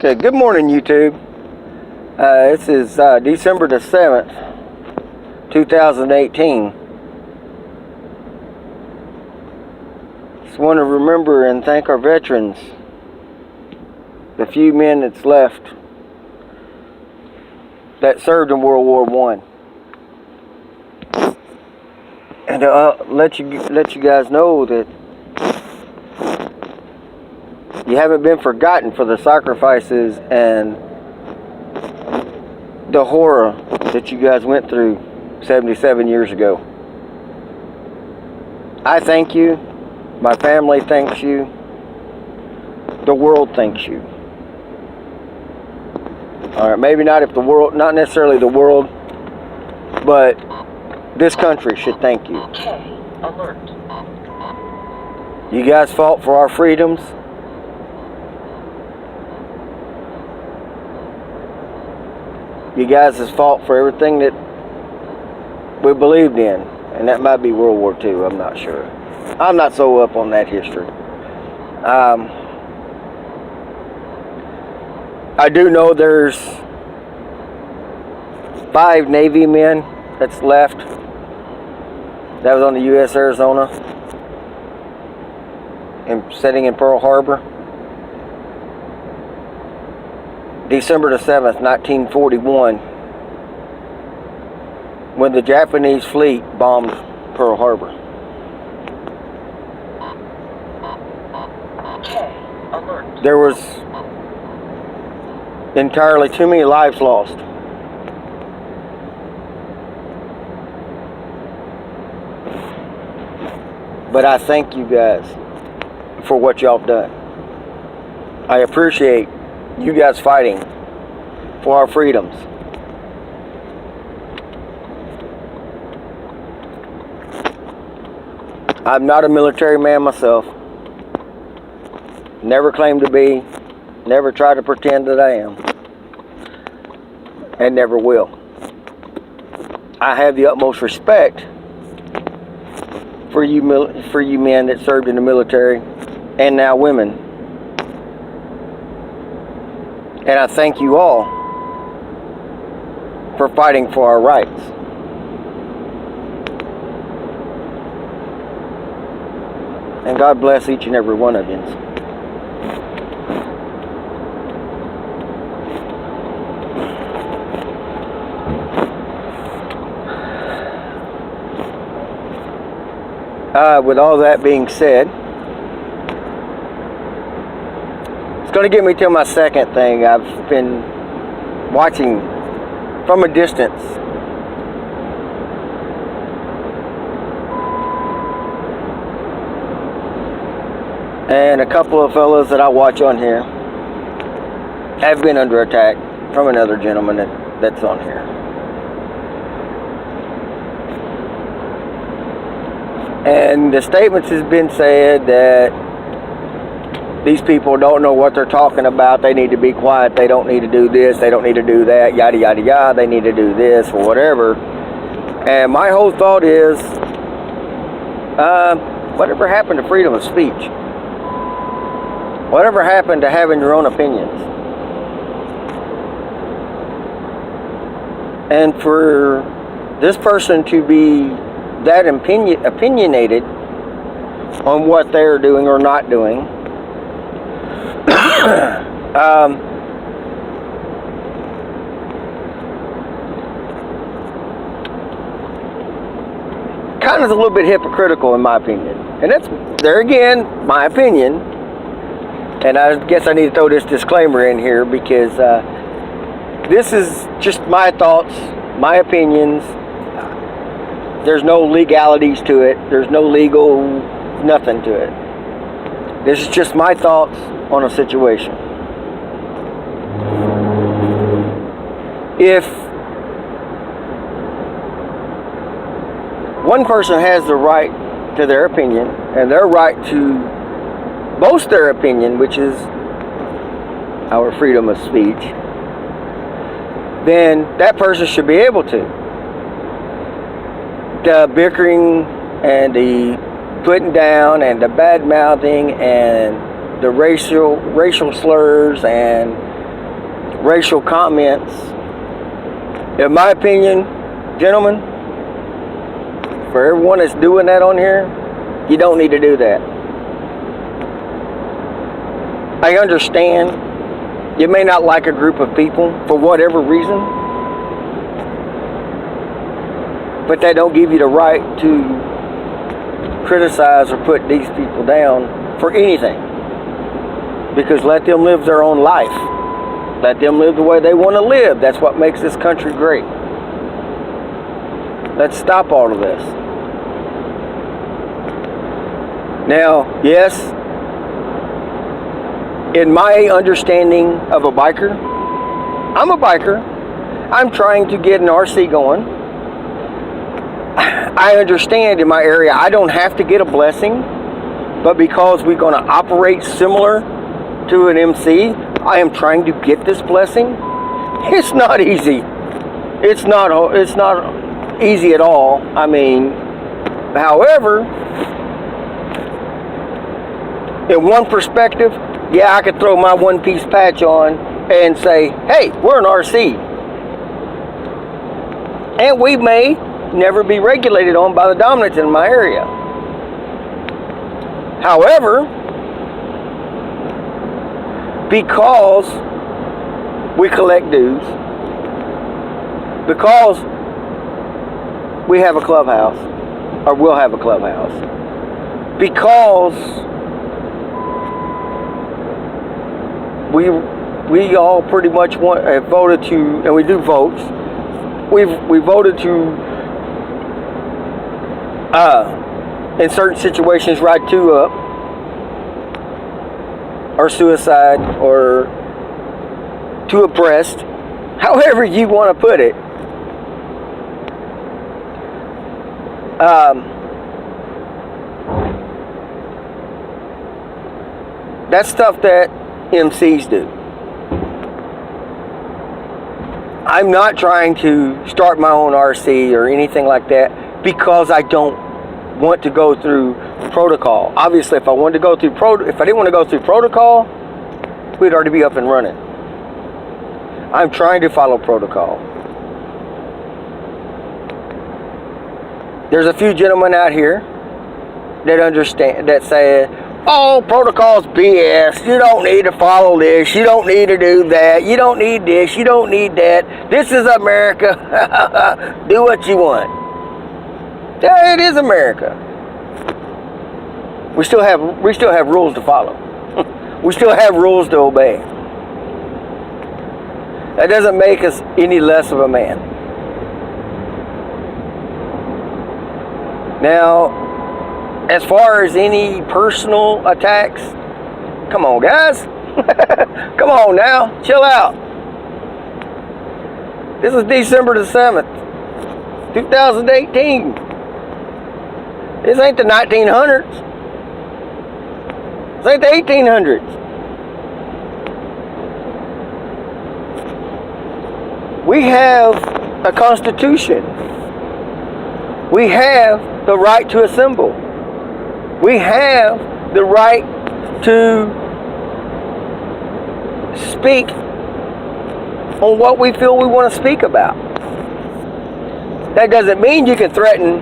Okay, good morning, YouTube. This is December the 7th, 2018. Just want to remember and thank our veterans, the few men that's left that served in World War I. And let you guys know that you haven't been forgotten for the sacrifices and the horror that you guys went through 77 years ago. I thank you. My family thanks you. The world thanks you. All right, maybe not not necessarily the world, but this country should thank you. Okay, alert. You guys fought for our freedoms. You guys has fought for everything that we believed in, and that might be World War II. I'm not sure. I'm not so up on that history. I do know there's 5 Navy men that's left. That was on the U.S. Arizona and sitting in Pearl Harbor. December the 7th, 1941, when the Japanese fleet bombed Pearl Harbor. Okay, alert. There was entirely too many lives lost. But I thank you guys for what y'all done. I appreciate you guys fighting for our freedoms. I'm not a military man myself. Never claimed to be. Never try to pretend that I am. And never will. I have the utmost respect for you men that served in the military, and now women. And I thank you all for fighting for our rights. And God bless each and every one of you. With all that being said, it's going to get me to my second thing. I've been watching from a distance and a couple of fellows that I watch on here have been under attack from another gentleman that's on here. And the statements has been said that these people don't know what they're talking about. They need to be quiet. They don't need to do this. They don't need to do that. Yada, yada, yada. They need to do this or whatever. And my whole thought is, whatever happened to freedom of speech? Whatever happened to having your own opinions? And for this person to be that opinionated on what they're doing or not doing, kind of a little bit hypocritical in my opinion. And that's, there again, my opinion. And I guess I need to throw this disclaimer in here because this is just my thoughts, my opinions. There's no legalities to it. There's no legal nothing to it. This is just my thoughts on a situation. If one person has the right to their opinion and their right to boast their opinion, which is our freedom of speech, then that person should be able to. The bickering and the putting down and the bad mouthing and the racial slurs and racial comments. In my opinion, gentlemen, for everyone that's doing that on here, you don't need to do that. I understand you may not like a group of people for whatever reason, but that don't give you the right to criticize or put these people down for anything. Because let them live their own life. Let them live the way they want to live. That's what makes this country great. Let's stop all of this. Now, yes, in my understanding of a biker, I'm a biker. I'm trying to get an RC going. I understand in my area I don't have to get a blessing, but because we're going to operate similar to an MC, I am trying to get this blessing. It's not easy. It's not easy at all. I mean, however, in one perspective, yeah, I could throw my one-piece patch on and say, hey, we're an RC. And we may never be regulated on by the dominants in my area. However, because we collect dues, because we have a clubhouse, or will have a clubhouse, because we all pretty much have voted to, and we do votes. We voted to in certain situations ride 2 up, or suicide, or to oppressed, however you want to put it. That's stuff that MCs do. I'm not trying to start my own RC or anything like that because I don't want to go through protocol. Obviously, if I wanted to go through if I didn't want to go through protocol, we'd already be up and running. I'm trying to follow protocol. There's a few gentlemen out here that understand, that say, oh, protocol's BS. You don't need to follow this. You don't need to do that. You don't need this. You don't need that. This is America. Do what you want. Yeah, it is America. We still have rules to follow. We still have rules to obey. That doesn't make us any less of a man. Now, as far as any personal attacks, come on, guys. Come on now. Chill out. This is December the 7th, 2018. This ain't the 1900s. This ain't the 1800s. We have a constitution. We have the right to assemble. We have the right to speak on what we feel we want to speak about. That doesn't mean you can threaten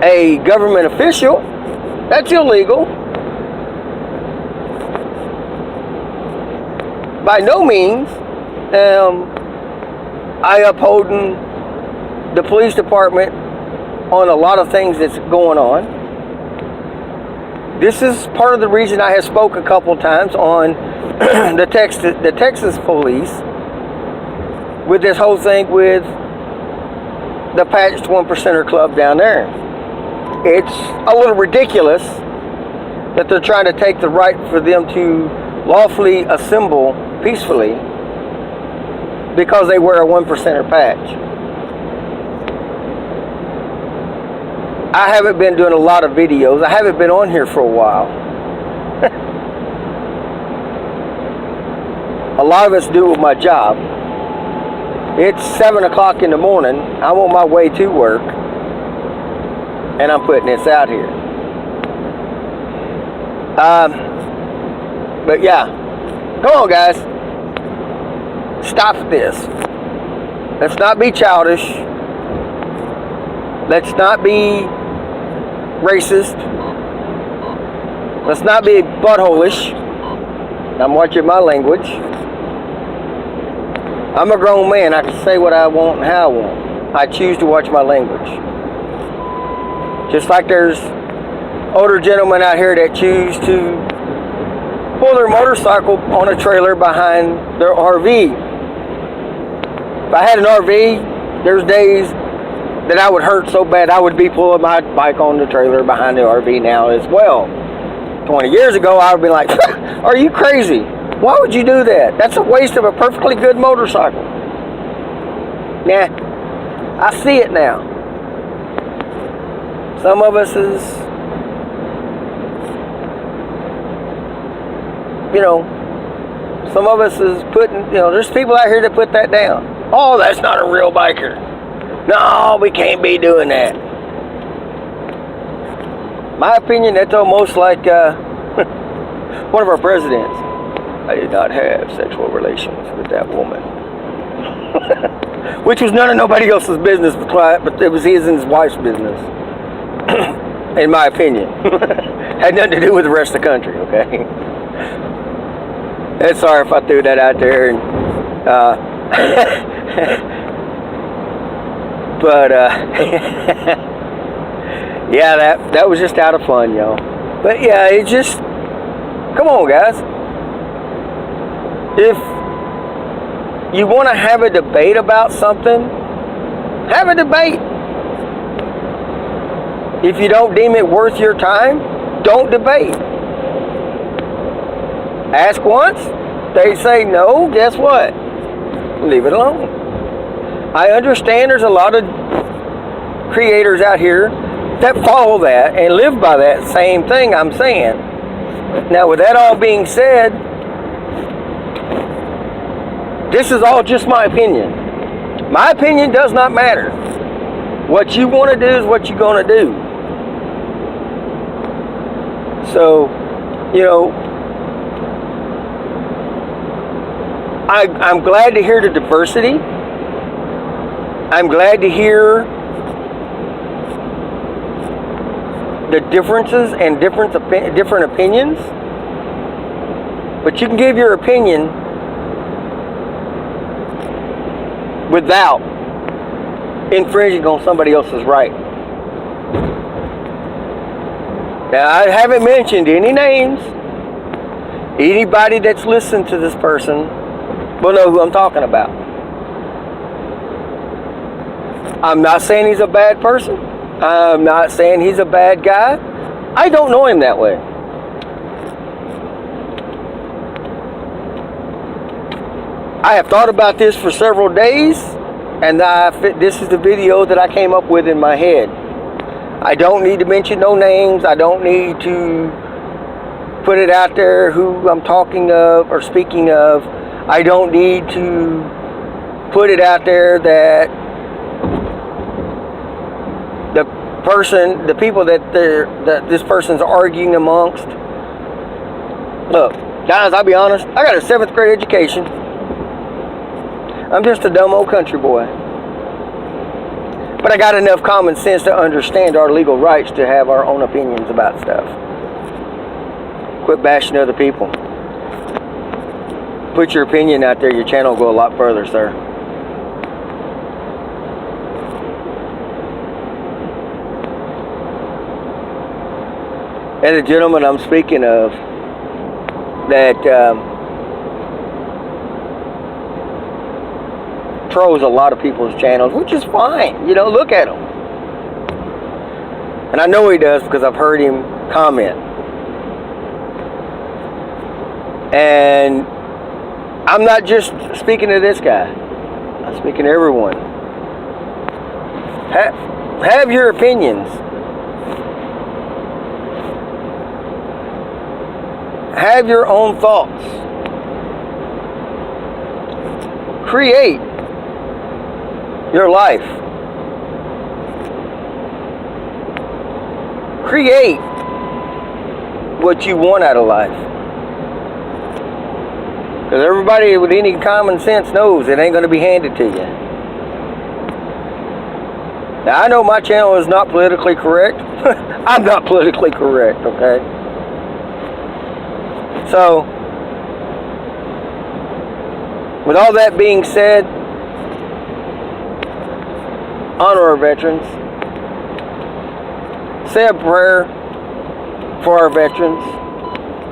a government official. That's illegal. By no means I upholding the police department on a lot of things that's going on. This is part of the reason I have spoke a couple times on the Texas police with this whole thing with the patched 1%er club down there. It's a little ridiculous that they're trying to take the right for them to lawfully assemble peacefully because they wear a 1%er patch. I haven't been doing a lot of videos. I haven't been on here for a while. A lot of it's due with my job. It's 7 o'clock in the morning. I'm on my way to work. And I'm putting this out here. But yeah. Come on, guys. stop this. Let's not be childish. Let's not be racist. Let's not be butthole-ish. I'm watching my language. I'm a grown man. I can say what I want and how I want. I choose to watch my language. Just like there's older gentlemen out here that choose to pull their motorcycle on a trailer behind their RV. If I had an RV, there's days that I would hurt so bad I would be pulling my bike on the trailer behind the RV now as well. 20 years ago, I would be like, are you crazy? Why would you do that? That's a waste of a perfectly good motorcycle. Nah, I see it now. Some of us is, some of us is putting, there's people out here that put that down. Oh, that's not a real biker. No, we can't be doing that. My opinion, that's almost like one of our presidents. I did not have sexual relations with that woman. Which was none of nobody else's business, but it was his and his wife's business. In my opinion. Had nothing to do with the rest of the country, okay? And sorry if I threw that out there. But yeah, that was just out of fun, y'all. But yeah, it just, come on, guys. If you want to have a debate about something, have a debate. If you don't deem it worth your time, don't debate. Ask once, they say no, guess what? Leave it alone. I understand there's a lot of creators out here that follow that and live by that same thing I'm saying. Now, with that all being said, this is all just my opinion. My opinion does not matter. What you want to do is what you're going to do. So, I'm glad to hear the diversity. I'm glad to hear the differences and different opinions. But you can give your opinion without infringing on somebody else's right. Now, I haven't mentioned any names. Anybody that's listened to this person will know who I'm talking about. I'm not saying he's a bad person. I'm not saying he's a bad guy. I don't know him that way. I have thought about this for several days, and this is the video that I came up with in my head. I don't need to mention no names. I don't need to put it out there who I'm talking of or speaking of. I don't need to put it out there that the people that this person's arguing amongst. Look, guys, I'll be honest. I got a 7th grade education. I'm just a dumb old country boy. But I got enough common sense to understand our legal rights to have our own opinions about stuff. Quit bashing other people. Put your opinion out there, your channel will go a lot further, sir. And the gentleman I'm speaking of that trolls a lot of people's channels, which is fine. Look at him. And I know he does because I've heard him comment. And I'm not just speaking to this guy. I'm speaking to everyone. Have your opinions. Have your own thoughts. Create your life. Create what you want out of life. Because everybody with any common sense knows it ain't going to be handed to you. Now, I know my channel is not politically correct. I'm not politically correct, okay? So, with all that being said, honor our veterans. Say a prayer for our veterans,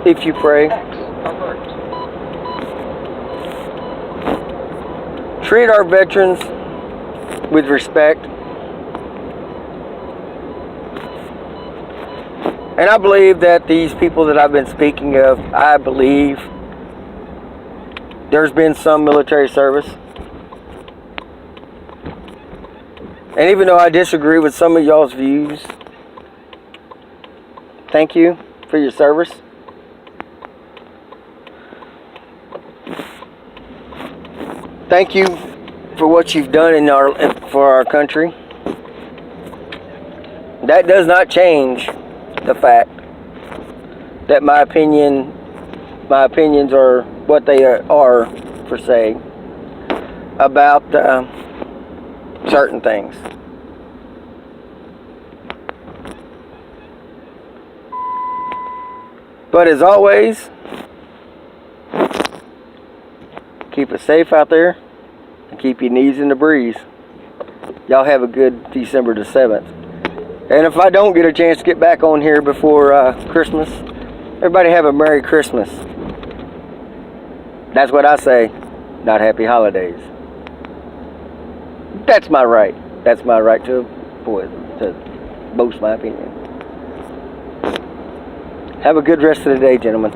if you pray. X alert. Treat our veterans with respect. And I believe that these people that I've been speaking of, I believe there's been some military service. And even though I disagree with some of y'all's views, thank you for your service. Thank you for what you've done for our country. That does not change the fact that my opinions are what they are for say about certain things. But as always, keep it safe out there and keep your knees in the breeze. Y'all have a good December the 7th. And if I don't get a chance to get back on here before Christmas, everybody have a Merry Christmas. That's what I say, not Happy Holidays. That's my right. That's my right to boast my opinion. Have a good rest of the day, gentlemen.